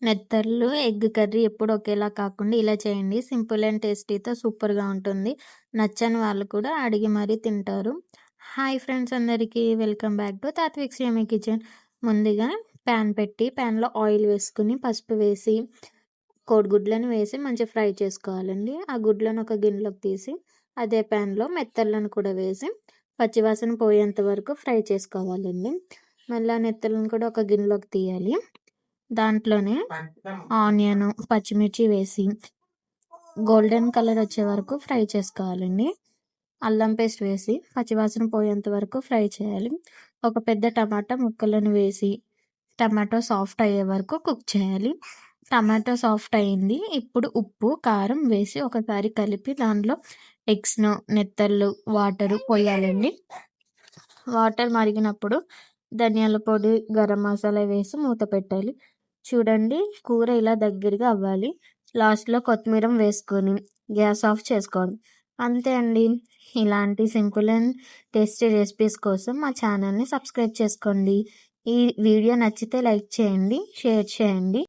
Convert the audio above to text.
నెత్తర్లు, egg curry ఎప్పుడు ఒకేలా కాకుండా ఇలా చేయండి. సింపుల్ అండ్ టేస్టీతో సూపర్‌గా ఉంటుంది. నచ్చని వాళ్ళు కూడా అడిగి మరీ తింటారు. హాయ్ ఫ్రెండ్స్ అందరికీ welcome back to Tatvik's yummy kitchen. ముందుగా ప్యాన్ పెట్టి ప్యాన్‌లో ఆయిల్ వేసుకొని, పసుపు వేసి, కోడిగుడ్లను వేసి మంచిగా ఫ్రై చేసుకోవాలండి. ఆ గుడ్లను ఒక గిన్నెలోకి తీసి అదే ప్యాన్‌లో మెత్తర్లను కూడా వేసి పచ్చివాసన పోయేంత వరకు ఫ్రై చేసుకోవాలండి. మళ్ళీ ఆ నెత్తర్లను కూడా ఒక గిన్నెలోకి తీయాలి. దాంట్లోనే ఆనియన్, పచ్చిమిర్చి వేసి గోల్డెన్ కలర్ వచ్చే వరకు ఫ్రై చేసుకోవాలండి. అల్లం పేస్ట్ వేసి పచ్చివాసన పోయేంత వరకు ఫ్రై చేయాలి. ఒక పెద్ద టమాటా ముక్కలను వేసి టమాటో సాఫ్ట్ అయ్యే వరకు కుక్ చేయాలి. టమాటో సాఫ్ట్ అయింది. ఇప్పుడు ఉప్పు, కారం వేసి ఒకసారి కలిపి దాంట్లో ఎగ్స్‌ను, నెత్తళ్ళు, వాటరు పోయాలండి. వాటర్ మరిగినప్పుడు ధనియాల పొడి, గరం మసాలా వేసి మూత పెట్టాలి. చూడండి, కూర ఇలా దగ్గరగా అవ్వాలి. లాస్ట్‌లో కొత్తిమీర వేసుకొని గ్యాస్ ఆఫ్ చేసుకోవడం. అంతే అండి. ఇలాంటి సింపుల్ అండ్ టేస్టీ రెసిపీస్ కోసం మా ఛానల్‌ని సబ్స్క్రైబ్ చేసుకోండి. ఈ వీడియో నచ్చితే లైక్ చేయండి, షేర్ చేయండి.